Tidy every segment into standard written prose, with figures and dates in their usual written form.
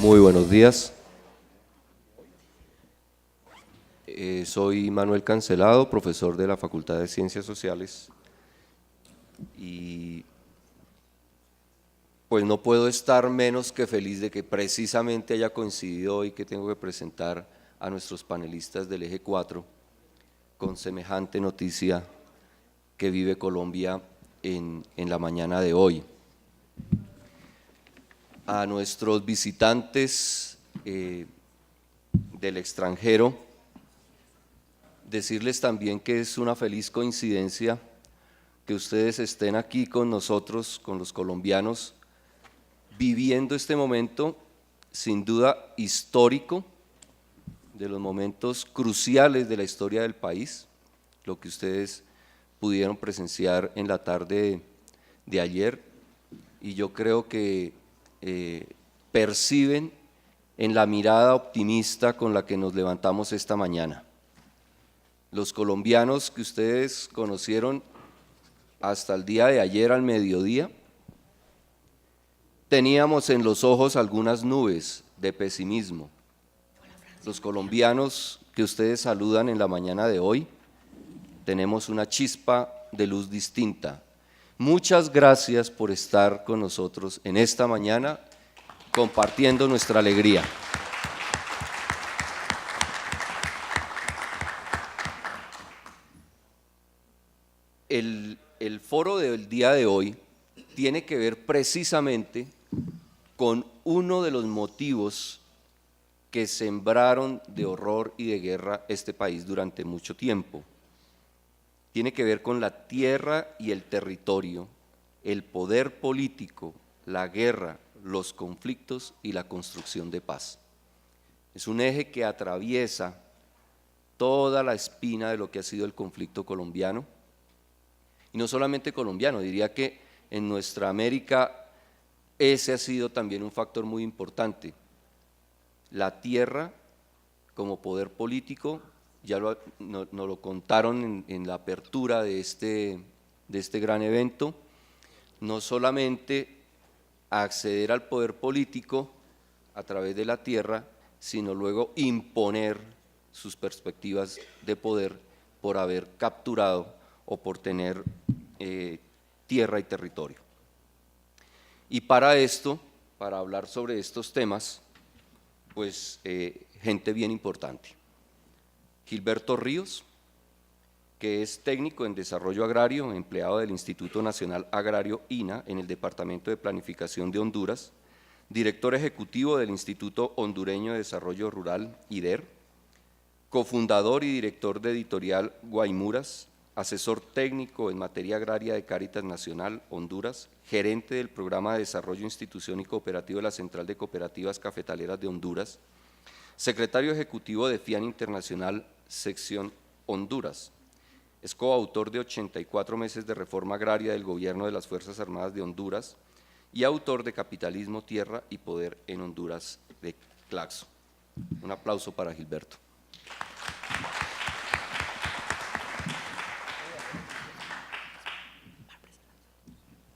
Muy buenos días. Soy Manuel Cancelado, profesor de la Facultad de Ciencias Sociales, y pues no puedo estar menos que feliz de que precisamente haya coincidido hoy que tengo que presentar a nuestros panelistas del Eje 4 con semejante noticia que vive Colombia en la mañana de hoy. A nuestros visitantes del extranjero, decirles también que es una feliz coincidencia que ustedes estén aquí con nosotros, con los colombianos, viviendo este momento sin duda histórico, de los momentos cruciales de la historia del país, lo que ustedes pudieron presenciar en la tarde de ayer, y yo creo que perciben en la mirada optimista con la que nos levantamos esta mañana. Los colombianos que ustedes conocieron hasta el día de ayer al mediodía, teníamos en los ojos algunas nubes de pesimismo. Los colombianos que ustedes saludan en la mañana de hoy, tenemos una chispa de luz distinta. Muchas gracias por estar con nosotros en esta mañana, compartiendo nuestra alegría. El foro del día de hoy tiene que ver precisamente con uno de los motivos que sembraron de horror y de guerra este país durante mucho tiempo. Tiene que ver con la tierra y el territorio, el poder político, la guerra, los conflictos y la construcción de paz. Es un eje que atraviesa toda la espina de lo que ha sido el conflicto colombiano, y no solamente colombiano, diría que en nuestra América ese ha sido también un factor muy importante. La tierra como poder político, ya nos lo contaron en la apertura de este gran evento, no solamente acceder al poder político a través de la tierra, sino luego imponer sus perspectivas de poder por haber capturado o por tener tierra y territorio. Y para esto, para hablar sobre estos temas, pues gente bien importante. Gilberto Ríos, que es técnico en desarrollo agrario, empleado del Instituto Nacional Agrario INA en el Departamento de Planificación de Honduras, director ejecutivo del Instituto Hondureño de Desarrollo Rural, IDER, cofundador y director de editorial Guaymuras, asesor técnico en materia agraria de Cáritas Nacional, Honduras, gerente del Programa de Desarrollo, Institución y Cooperativo de la Central de Cooperativas Cafetaleras de Honduras, secretario ejecutivo de FIAN Internacional, sección Honduras. Es coautor de 84 meses de reforma agraria del Gobierno de las Fuerzas Armadas de Honduras y autor de Capitalismo, Tierra y Poder en Honduras, de Claxo. Un aplauso para Gilberto.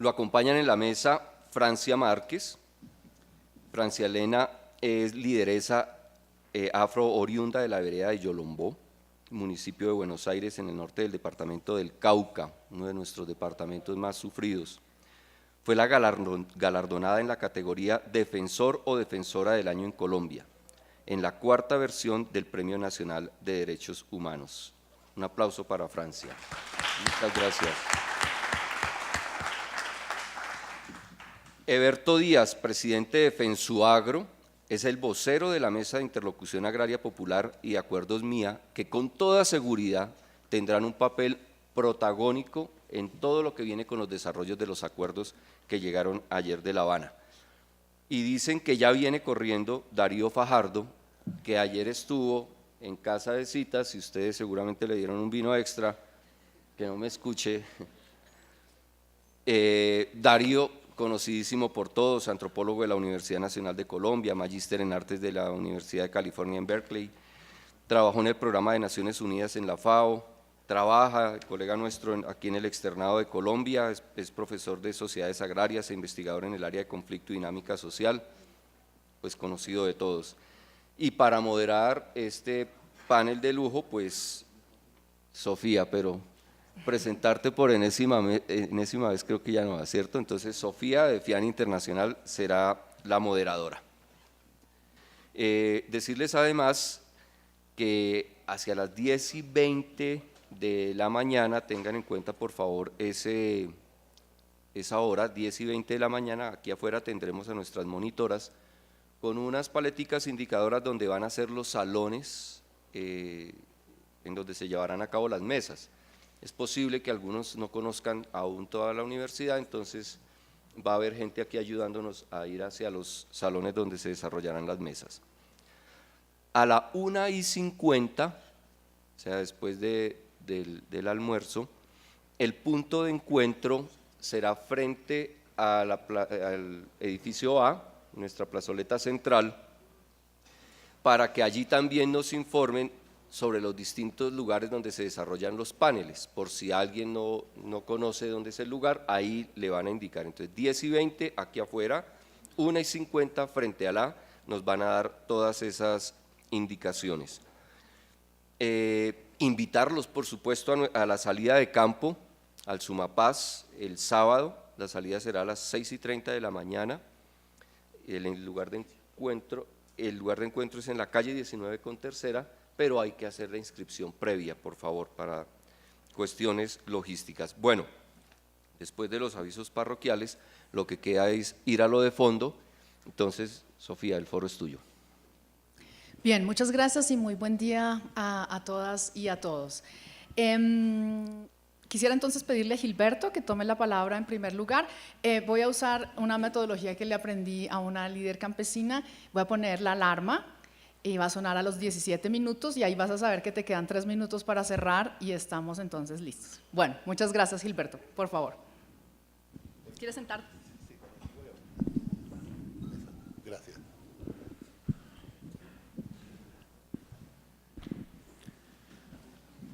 Lo acompañan en la mesa Francia Márquez. Francia Elena es lideresa afro-oriunda de la vereda de Yolombó, municipio de Buenos Aires, en el norte del departamento del Cauca, uno de nuestros departamentos más sufridos. Fue la galardonada en la categoría Defensor o Defensora del Año en Colombia, en la cuarta versión del Premio Nacional de Derechos Humanos. Un aplauso para Francia. Muchas gracias. Eberto Díaz, presidente de FENSUAGRO, es el vocero de la Mesa de Interlocución Agraria Popular y Acuerdos MIA, que con toda seguridad tendrán un papel protagónico en todo lo que viene con los desarrollos de los acuerdos que llegaron ayer de La Habana. Y dicen que ya viene corriendo Darío Fajardo, que ayer estuvo en casa de citas, y ustedes seguramente le dieron un vino extra, que no me escuche. Darío, conocidísimo por todos, antropólogo de la Universidad Nacional de Colombia, magíster en artes de la Universidad de California en Berkeley, trabajó en el programa de Naciones Unidas en la FAO, trabaja, colega nuestro aquí en el Externado de Colombia, es profesor de sociedades agrarias e investigador en el área de conflicto y dinámica social, pues conocido de todos. Y para moderar este panel de lujo, pues Sofía, pero presentarte por enésima vez creo que ya no va, ¿cierto? Entonces Sofía de FIAN Internacional será la moderadora. Decirles además que hacia las 10:20 de la mañana, tengan en cuenta por favor esa hora, 10:20 de la mañana, aquí afuera tendremos a nuestras monitoras con unas paleticas indicadoras donde van a ser los salones en donde se llevarán a cabo las mesas. Es posible que algunos no conozcan aún toda la universidad, entonces va a haber gente aquí ayudándonos a ir hacia los salones donde se desarrollarán las mesas. A la 1:50, o sea, después del almuerzo, el punto de encuentro será frente al edificio A, nuestra plazoleta central, para que allí también nos informen sobre los distintos lugares donde se desarrollan los paneles. Por si alguien no conoce dónde es el lugar, ahí le van a indicar. Entonces, 10:20 aquí afuera, 1:50 frente a la, nos van a dar todas esas indicaciones. Invitarlos, por supuesto, a la salida de campo, al Sumapaz, el sábado. La salida será a las 6:30 de la mañana. El lugar de encuentro es en la calle 19 con Tercera, pero hay que hacer la inscripción previa, por favor, para cuestiones logísticas. Bueno, después de los avisos parroquiales, lo que queda es ir a lo de fondo. Entonces, Sofía, el foro es tuyo. Bien, muchas gracias y muy buen día a todas y a todos. Quisiera entonces pedirle a Gilberto que tome la palabra en primer lugar. Voy a usar una metodología que le aprendí a una líder campesina. Voy a poner la alarma y va a sonar a los 17 minutos y ahí vas a saber que te quedan 3 minutos para cerrar y estamos entonces listos. Bueno, muchas gracias, Gilberto, por favor. ¿Quieres sentarte? Sí, gracias.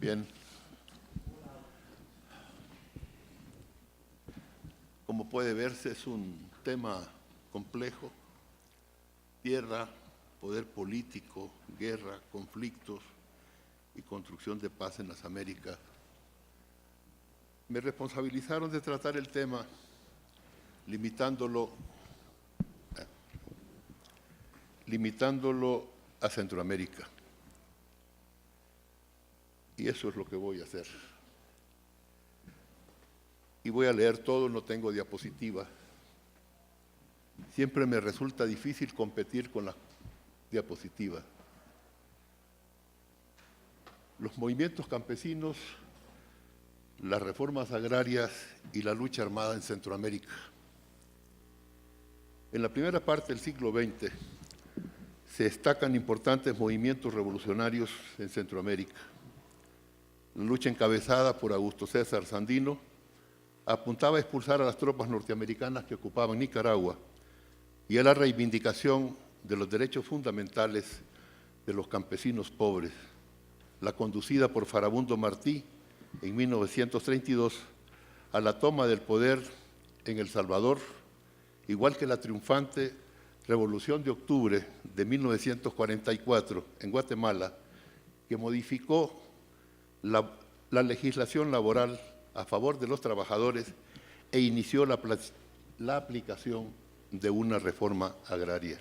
Bien. Como puede verse, es un tema complejo: tierra, poder político, guerra, conflictos y construcción de paz en las Américas. Me responsabilizaron de tratar el tema limitándolo a Centroamérica. Y eso es lo que voy a hacer. Y voy a leer todo, no tengo diapositiva. Siempre me resulta difícil competir con la diapositiva. Los movimientos campesinos, las reformas agrarias y la lucha armada en Centroamérica. En la primera parte del siglo XX se destacan importantes movimientos revolucionarios en Centroamérica. La lucha encabezada por Augusto César Sandino apuntaba a expulsar a las tropas norteamericanas que ocupaban Nicaragua y a la reivindicación de los derechos fundamentales de los campesinos pobres. La conducida por Farabundo Martí en 1932 a la toma del poder en El Salvador, igual que la triunfante Revolución de Octubre de 1944 en Guatemala, que modificó la legislación laboral a favor de los trabajadores e inició la aplicación de una reforma agraria.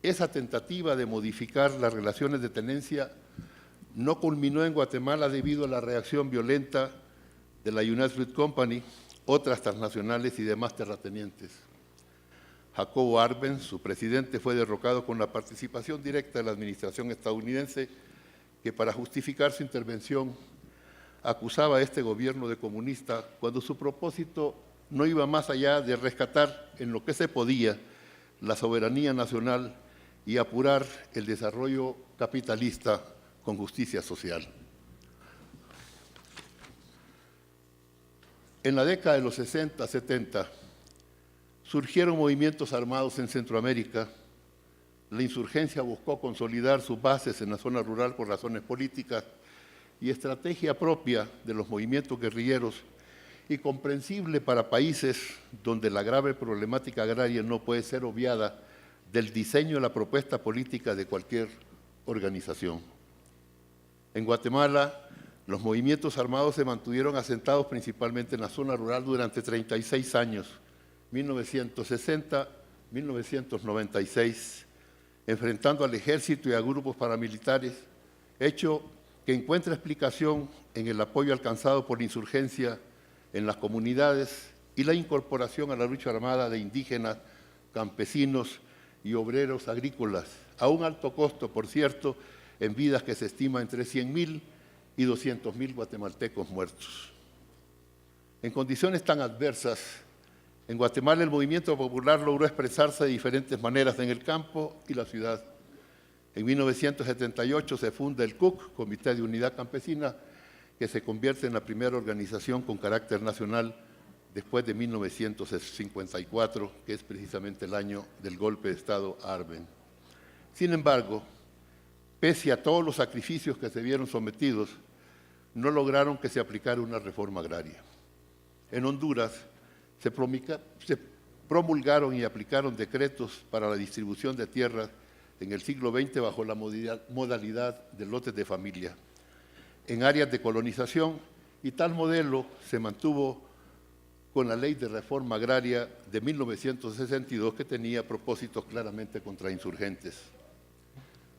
Esa tentativa de modificar las relaciones de tenencia no culminó en Guatemala debido a la reacción violenta de la United Fruit Company, otras transnacionales y demás terratenientes. Jacobo Arbenz, su presidente, fue derrocado con la participación directa de la administración estadounidense, que para justificar su intervención acusaba a este gobierno de comunista cuando su propósito no iba más allá de rescatar en lo que se podía la soberanía nacional y apurar el desarrollo capitalista con justicia social. En la década de los 60, 70, surgieron movimientos armados en Centroamérica. La insurgencia buscó consolidar sus bases en la zona rural por razones políticas y estrategia propia de los movimientos guerrilleros y comprensible para países donde la grave problemática agraria no puede ser obviada del diseño de la propuesta política de cualquier organización. En Guatemala, los movimientos armados se mantuvieron asentados principalmente en la zona rural durante 36 años, 1960-1996, enfrentando al ejército y a grupos paramilitares, hecho que encuentra explicación en el apoyo alcanzado por la insurgencia en las comunidades y la incorporación a la lucha armada de indígenas, campesinos y obreros agrícolas, a un alto costo, por cierto, en vidas que se estima entre 100.000 y 200.000 guatemaltecos muertos. En condiciones tan adversas, en Guatemala el movimiento popular logró expresarse de diferentes maneras en el campo y la ciudad. En 1978 se funda el CUC, Comité de Unidad Campesina, que se convierte en la primera organización con carácter nacional después de 1954, que es precisamente el año del golpe de Estado a Arben. Sin embargo, pese a todos los sacrificios que se vieron sometidos, no lograron que se aplicara una reforma agraria. En Honduras se promulgaron y aplicaron decretos para la distribución de tierras en el siglo XX bajo la modalidad de lotes de familia en áreas de colonización, y tal modelo se mantuvo con la Ley de Reforma Agraria de 1962, que tenía propósitos claramente contrainsurgentes.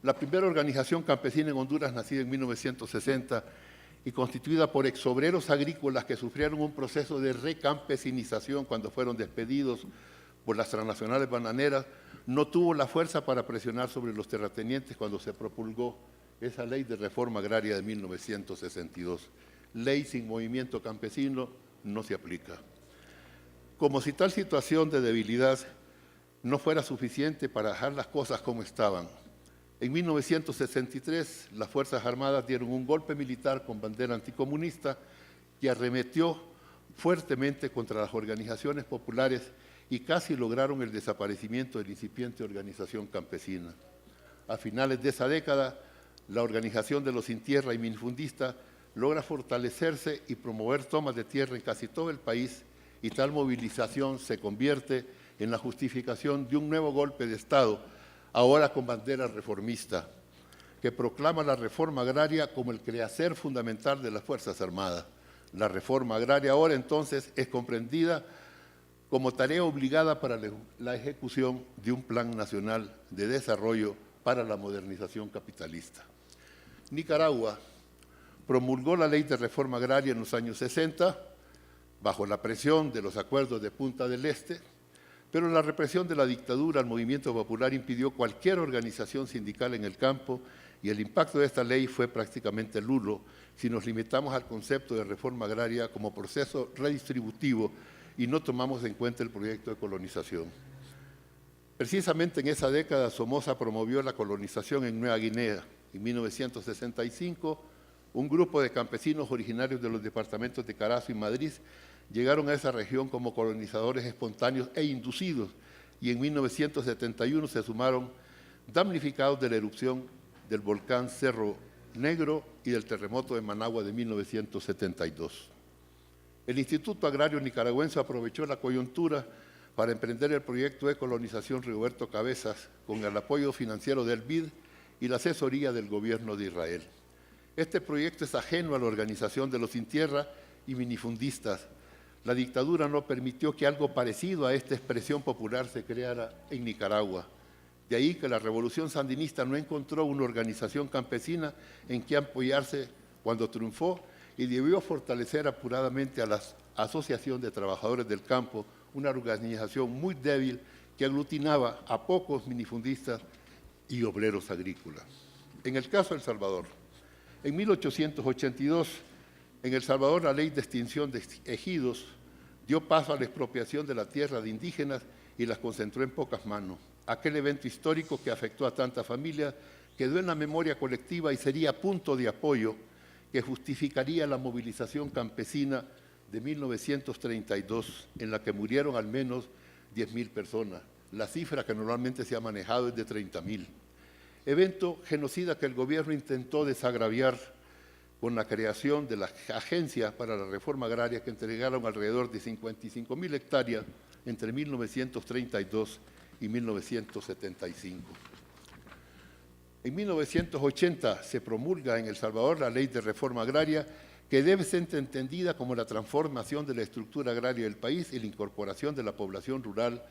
La primera organización campesina en Honduras, nacida en 1960 y constituida por exobreros agrícolas que sufrieron un proceso de recampesinización cuando fueron despedidos por las transnacionales bananeras, no tuvo la fuerza para presionar sobre los terratenientes cuando se promulgó esa Ley de Reforma Agraria de 1962. Ley sin movimiento campesino no se aplica. Como si tal situación de debilidad no fuera suficiente para dejar las cosas como estaban, en 1963 las Fuerzas Armadas dieron un golpe militar con bandera anticomunista que arremetió fuertemente contra las organizaciones populares y casi lograron el desaparecimiento de la incipiente organización campesina. A finales de esa década, la organización de los sin tierra y minifundistas logra fortalecerse y promover tomas de tierra en casi todo el país, y tal movilización se convierte en la justificación de un nuevo golpe de Estado, ahora con bandera reformista, que proclama la reforma agraria como el quehacer fundamental de las Fuerzas Armadas. La reforma agraria ahora entonces es comprendida como tarea obligada para la ejecución de un plan nacional de desarrollo para la modernización capitalista. Nicaragua promulgó la Ley de Reforma Agraria en los años 60, bajo la presión de los acuerdos de Punta del Este, pero la represión de la dictadura al movimiento popular impidió cualquier organización sindical en el campo, y el impacto de esta ley fue prácticamente nulo si nos limitamos al concepto de reforma agraria como proceso redistributivo y no tomamos en cuenta el proyecto de colonización. Precisamente en esa década, Somoza promovió la colonización en Nueva Guinea. En 1965, un grupo de campesinos originarios de los departamentos de Carazo y Madrid llegaron a esa región como colonizadores espontáneos e inducidos, y en 1971 se sumaron damnificados de la erupción del volcán Cerro Negro y del terremoto de Managua de 1972. El Instituto Agrario Nicaragüense aprovechó la coyuntura para emprender el proyecto de colonización Rigoberto Cabezas con el apoyo financiero del BID y la asesoría del gobierno de Israel. Este proyecto es ajeno a la organización de los sin tierra y minifundistas. La dictadura no permitió que algo parecido a esta expresión popular se creara en Nicaragua. De ahí que la revolución sandinista no encontró una organización campesina en que apoyarse cuando triunfó, y debió fortalecer apuradamente a la Asociación de Trabajadores del Campo, una organización muy débil que aglutinaba a pocos minifundistas y obreros agrícolas. En el caso de El Salvador, en 1882, en El Salvador la ley de extinción de ejidos dio paso a la expropiación de la tierra de indígenas y las concentró en pocas manos. Aquel evento histórico que afectó a tantas familias quedó en la memoria colectiva y sería punto de apoyo que justificaría la movilización campesina de 1932, en la que murieron al menos 10.000 personas. La cifra que normalmente se ha manejado es de 30.000. Evento genocida que el gobierno intentó desagraviar con la creación de la Agencia para la Reforma Agraria, que entregaron alrededor de 55.000 hectáreas entre 1932 y 1975. En 1980 se promulga en El Salvador la Ley de Reforma Agraria, que debe ser entendida como la transformación de la estructura agraria del país y la incorporación de la población rural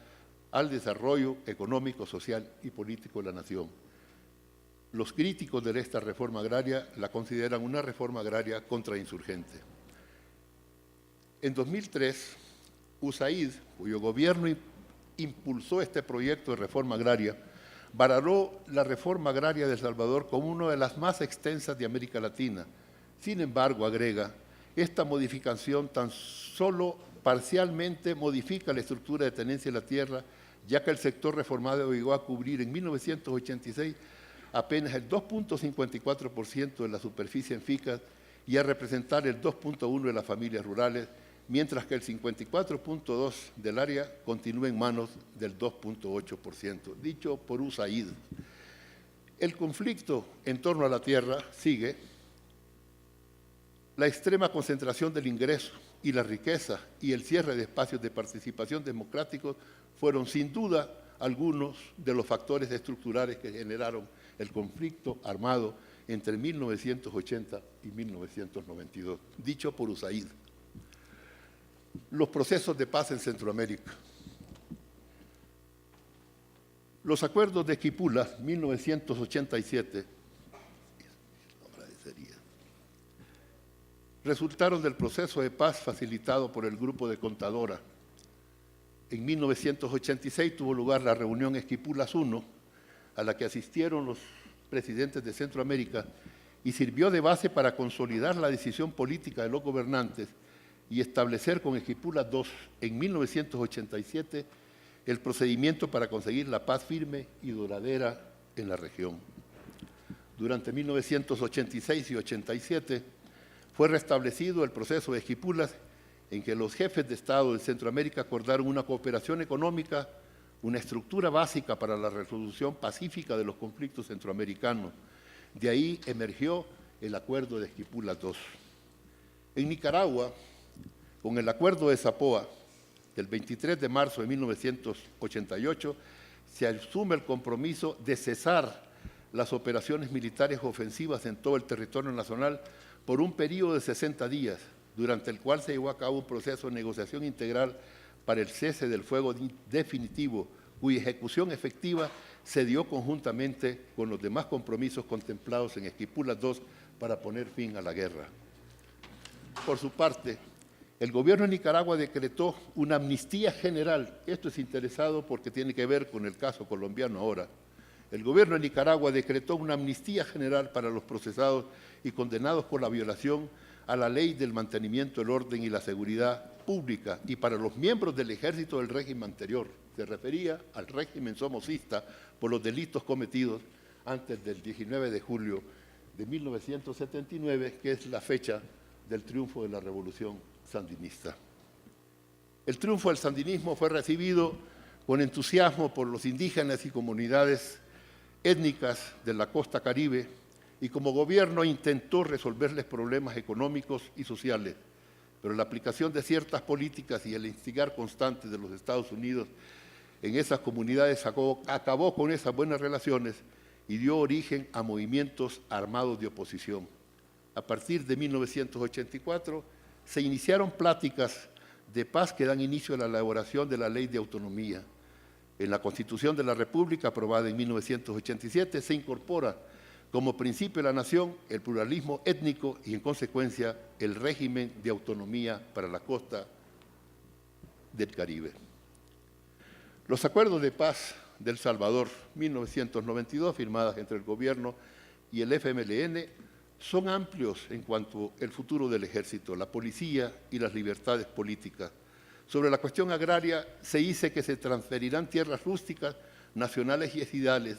al desarrollo económico, social y político de la nación. Los críticos de esta reforma agraria la consideran una reforma agraria contrainsurgente. En 2003, USAID, cuyo gobierno impulsó este proyecto de reforma agraria, valoró la reforma agraria de El Salvador como una de las más extensas de América Latina. Sin embargo, agrega, esta modificación tan solo parcialmente modifica la estructura de tenencia de la tierra, ya que el sector reformado llegó a cubrir en 1986 apenas el 2.54% de la superficie en ficas y a representar el 2.1% de las familias rurales, mientras que el 54.2% del área continúa en manos del 2.8%, dicho por USAID. El conflicto en torno a la tierra sigue. La extrema concentración del ingreso y la riqueza y el cierre de espacios de participación democráticos fueron sin duda algunos de los factores estructurales que generaron el conflicto armado entre 1980 y 1992, dicho por USAID. Los procesos de paz en Centroamérica. Los acuerdos de Esquipula, 1987, resultaron del proceso de paz facilitado por el Grupo de Contadora. En 1986 tuvo lugar la reunión Esquipulas I, a la que asistieron los presidentes de Centroamérica, y sirvió de base para consolidar la decisión política de los gobernantes y establecer con Esquipulas II en 1987 el procedimiento para conseguir la paz firme y duradera en la región. Durante 1986 y 87 fue restablecido el proceso de Esquipulas, en que los jefes de Estado de Centroamérica acordaron una cooperación económica, una estructura básica para la resolución pacífica de los conflictos centroamericanos. De ahí emergió el Acuerdo de Esquipulas II. En Nicaragua, con el Acuerdo de Zapoa, del 23 de marzo de 1988, se asume el compromiso de cesar las operaciones militares ofensivas en todo el territorio nacional por un periodo de 60 días, durante el cual se llevó a cabo un proceso de negociación integral para el cese del fuego definitivo, cuya ejecución efectiva se dio conjuntamente con los demás compromisos contemplados en Esquipulas II para poner fin a la guerra. Por su parte, el gobierno de Nicaragua decretó una amnistía general. Esto es interesado porque tiene que ver con el caso colombiano ahora. El gobierno de Nicaragua decretó una amnistía general para los procesados y condenados por la violación a la ley del mantenimiento del orden y la seguridad pública y para los miembros del ejército del régimen anterior. Se refería al régimen somocista por los delitos cometidos antes del 19 de julio de 1979, que es la fecha del triunfo de la revolución sandinista. El triunfo del sandinismo fue recibido con entusiasmo por los indígenas y comunidades étnicas de la costa caribe, y como gobierno intentó resolverles problemas económicos y sociales, pero la aplicación de ciertas políticas y el instigar constante de los Estados Unidos en esas comunidades acabó con esas buenas relaciones y dio origen a movimientos armados de oposición. A partir de 1984 se iniciaron pláticas de paz que dan inicio a la elaboración de la Ley de Autonomía. En la Constitución de la República, aprobada en 1987, se incorpora como principio de la nación el pluralismo étnico y, en consecuencia, el régimen de autonomía para la costa del Caribe. Los acuerdos de paz de El Salvador, 1992, firmados entre el gobierno y el FMLN, son amplios en cuanto al futuro del ejército, la policía y las libertades políticas. Sobre la cuestión agraria, se dice que se transferirán tierras rústicas, nacionales y ejidales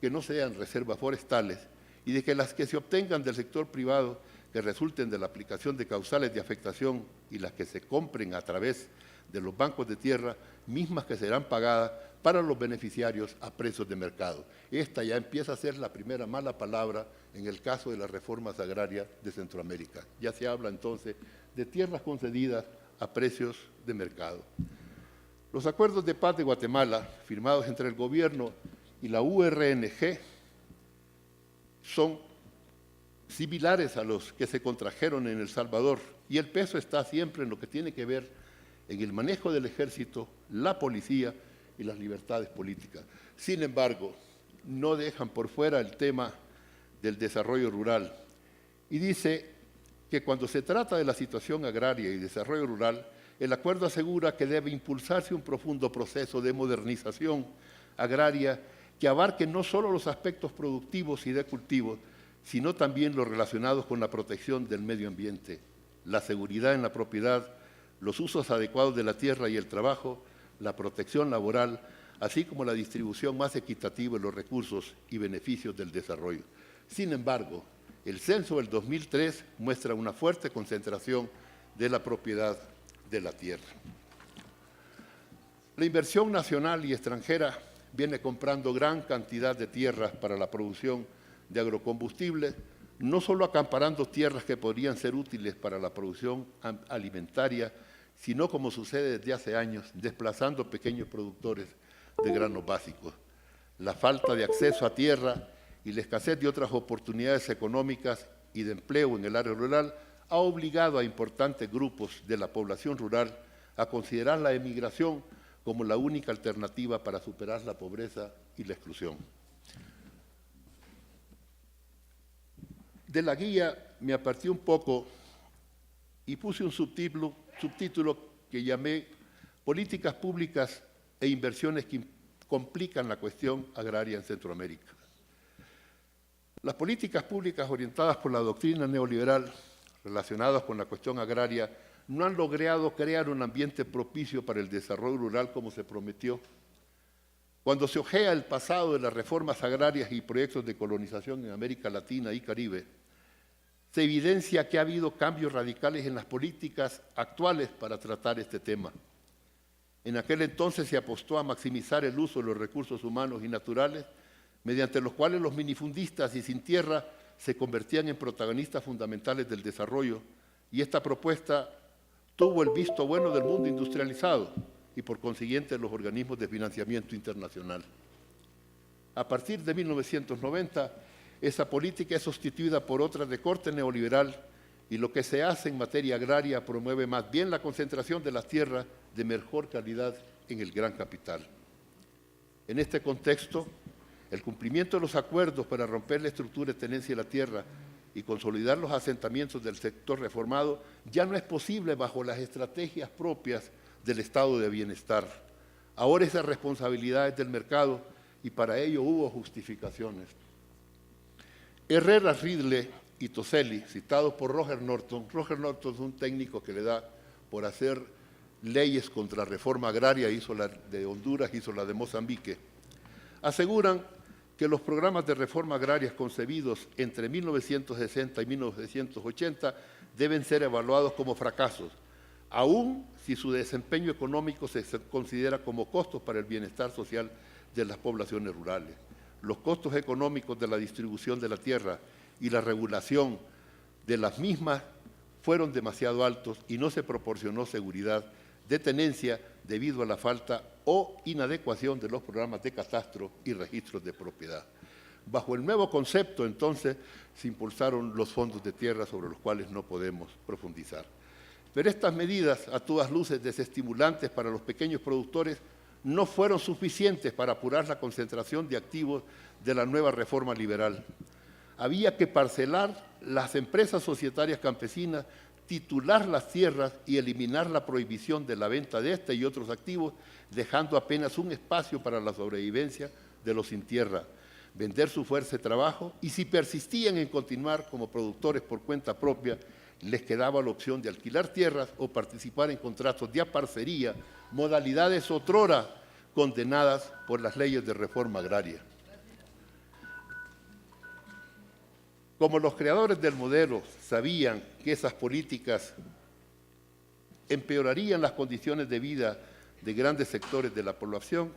que no sean reservas forestales y de que las que se obtengan del sector privado que resulten de la aplicación de causales de afectación y las que se compren a través de los bancos de tierra, mismas que serán pagadas para los beneficiarios a precios de mercado. Esta ya empieza a ser la primera mala palabra en el caso de las reformas agrarias de Centroamérica. Ya se habla entonces de tierras concedidas a precios de mercado. Los acuerdos de paz de Guatemala, firmados entre el gobierno y la URNG, son similares a los que se contrajeron en El Salvador, y el peso está siempre en lo que tiene que ver en el manejo del ejército, la policía y las libertades políticas. Sin embargo, no dejan por fuera el tema del desarrollo rural. Y dice que cuando se trata de la situación agraria y desarrollo rural, el acuerdo asegura que debe impulsarse un profundo proceso de modernización agraria que abarque no solo los aspectos productivos y de cultivos, sino también los relacionados con la protección del medio ambiente, la seguridad en la propiedad, los usos adecuados de la tierra y el trabajo, la protección laboral, así como la distribución más equitativa de los recursos y beneficios del desarrollo. Sin embargo, el censo del 2003 muestra una fuerte concentración de la propiedad de la tierra. La inversión nacional y extranjera viene comprando gran cantidad de tierras para la producción de agrocombustibles, no solo acaparando tierras que podrían ser útiles para la producción alimentaria, sino, como sucede desde hace años, desplazando pequeños productores de granos básicos. La falta de acceso a tierra y la escasez de otras oportunidades económicas y de empleo en el área rural ha obligado a importantes grupos de la población rural a considerar la emigración como la única alternativa para superar la pobreza y la exclusión. De la guía me aparté un poco y puse un subtítulo que llamé Políticas públicas e inversiones que complican la cuestión agraria en Centroamérica. Las políticas públicas orientadas por la doctrina neoliberal relacionadas con la cuestión agraria no han logrado crear un ambiente propicio para el desarrollo rural como se prometió. Cuando se ojea el pasado de las reformas agrarias y proyectos de colonización en América Latina y Caribe, se evidencia que ha habido cambios radicales en las políticas actuales para tratar este tema. En aquel entonces se apostó a maximizar el uso de los recursos humanos y naturales, mediante los cuales los minifundistas y sin tierra se convertían en protagonistas fundamentales del desarrollo, y esta propuesta tuvo el visto bueno del mundo industrializado y por consiguiente los organismos de financiamiento internacional. A partir de 1990, esa política es sustituida por otra de corte neoliberal, y lo que se hace en materia agraria promueve más bien la concentración de las tierras de mejor calidad en el gran capital. En este contexto, el cumplimiento de los acuerdos para romper la estructura de tenencia de la tierra y consolidar los asentamientos del sector reformado ya no es posible bajo las estrategias propias del estado de bienestar. Ahora esa responsabilidad es del mercado y para ello hubo justificaciones. Herrera, Ridley y Toselli, citados por Roger Norton es un técnico que le da por hacer leyes contra reforma agraria, hizo la de Honduras, hizo la de Mozambique, aseguran que los programas de reforma agraria concebidos entre 1960 y 1980 deben ser evaluados como fracasos, aun si su desempeño económico se considera como costos para el bienestar social de las poblaciones rurales. Los costos económicos de la distribución de la tierra y la regulación de las mismas fueron demasiado altos y no se proporcionó seguridad de tenencia debido a la falta o inadecuación de los programas de catastro y registros de propiedad. Bajo el nuevo concepto, entonces, se impulsaron los fondos de tierra sobre los cuales no podemos profundizar. Pero estas medidas, a todas luces desestimulantes para los pequeños productores, no fueron suficientes para apurar la concentración de activos de la nueva reforma liberal. Había que parcelar las empresas societarias campesinas, titular las tierras y eliminar la prohibición de la venta de este y otros activos, dejando apenas un espacio para la sobrevivencia de los sin tierra, vender su fuerza de trabajo y si persistían en continuar como productores por cuenta propia, les quedaba la opción de alquilar tierras o participar en contratos de aparcería, modalidades otrora condenadas por las leyes de reforma agraria. Como los creadores del modelo sabían que esas políticas empeorarían las condiciones de vida de grandes sectores de la población,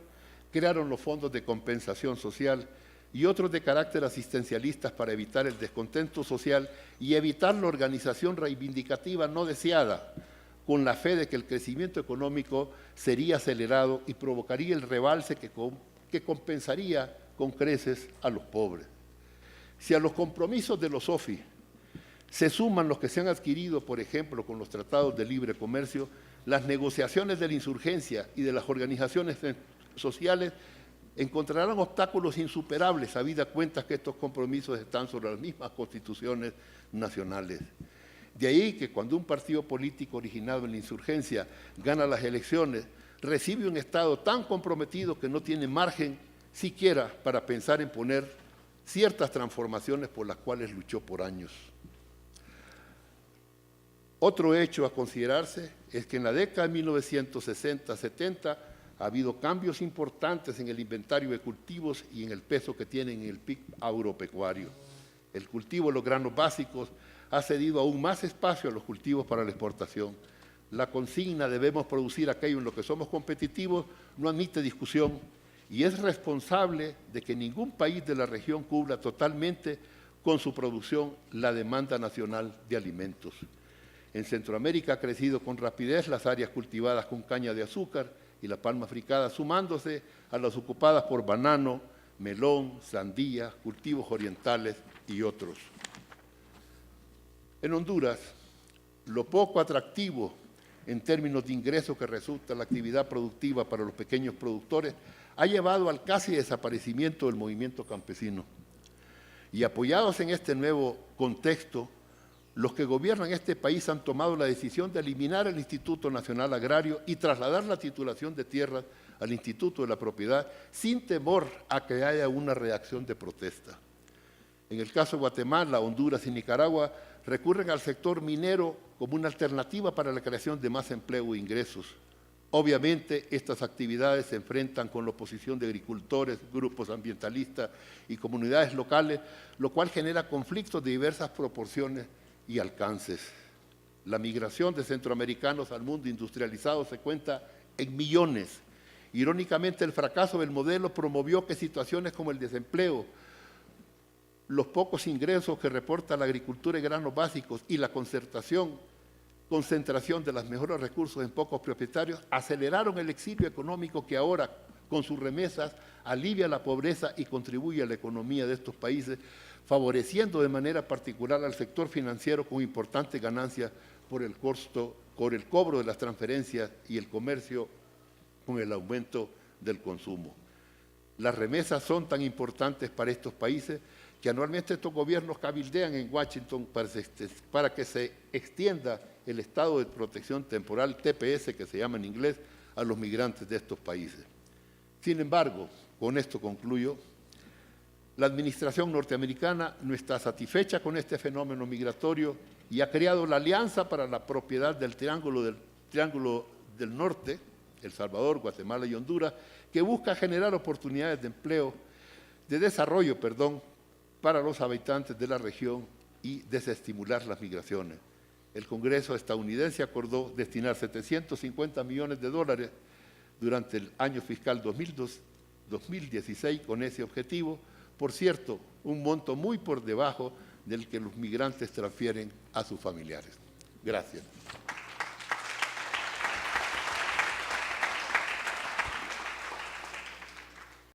crearon los fondos de compensación social y otros de carácter asistencialistas para evitar el descontento social y evitar la organización reivindicativa no deseada, con la fe de que el crecimiento económico sería acelerado y provocaría el rebalse que compensaría con creces a los pobres. Si a los compromisos de los OFI se suman los que se han adquirido, por ejemplo, con los tratados de libre comercio, las negociaciones de la insurgencia y de las organizaciones sociales encontrarán obstáculos insuperables, habida cuenta que estos compromisos están sobre las mismas constituciones nacionales. De ahí que cuando un partido político originado en la insurgencia gana las elecciones, recibe un Estado tan comprometido que no tiene margen siquiera para pensar en poner ciertas transformaciones por las cuales luchó por años. Otro hecho a considerarse es que en la década de 1960-70 ha habido cambios importantes en el inventario de cultivos y en el peso que tienen en el PIB agropecuario. El cultivo de los granos básicos ha cedido aún más espacio a los cultivos para la exportación. La consigna "debemos producir aquello en lo que somos competitivos" no admite discusión y es responsable de que ningún país de la región cubra totalmente con su producción la demanda nacional de alimentos. En Centroamérica ha crecido con rapidez las áreas cultivadas con caña de azúcar y la palma africana, sumándose a las ocupadas por banano, melón, sandía, cultivos orientales y otros. En Honduras, lo poco atractivo en términos de ingresos que resulta la actividad productiva para los pequeños productores ha llevado al casi desaparecimiento del movimiento campesino. Y apoyados en este nuevo contexto, los que gobiernan este país han tomado la decisión de eliminar el Instituto Nacional Agrario y trasladar la titulación de tierras al Instituto de la Propiedad sin temor a que haya una reacción de protesta. En el caso de Guatemala, Honduras y Nicaragua recurren al sector minero como una alternativa para la creación de más empleo e ingresos. Obviamente, estas actividades se enfrentan con la oposición de agricultores, grupos ambientalistas y comunidades locales, lo cual genera conflictos de diversas proporciones y alcances. La migración de centroamericanos al mundo industrializado se cuenta en millones. Irónicamente, el fracaso del modelo promovió que situaciones como el desempleo, los pocos ingresos que reporta la agricultura y granos básicos y la concentración de los mejores recursos en pocos propietarios aceleraron el exilio económico que ahora, con sus remesas, alivia la pobreza y contribuye a la economía de estos países, favoreciendo de manera particular al sector financiero con importantes ganancias por el cobro de las transferencias y el comercio con el aumento del consumo. Las remesas son tan importantes para estos países que anualmente estos gobiernos cabildean en Washington para que se extienda el estado de protección temporal, TPS, que se llama en inglés, a los migrantes de estos países. Sin embargo, con esto concluyo, la administración norteamericana no está satisfecha con este fenómeno migratorio y ha creado la Alianza para la Propiedad del Triángulo del Norte, El Salvador, Guatemala y Honduras, que busca generar oportunidades de desarrollo, para los habitantes de la región y desestimular las migraciones. El Congreso estadounidense acordó destinar $750 millones durante el año fiscal 2016 con ese objetivo. Por cierto, un monto muy por debajo del que los migrantes transfieren a sus familiares. Gracias.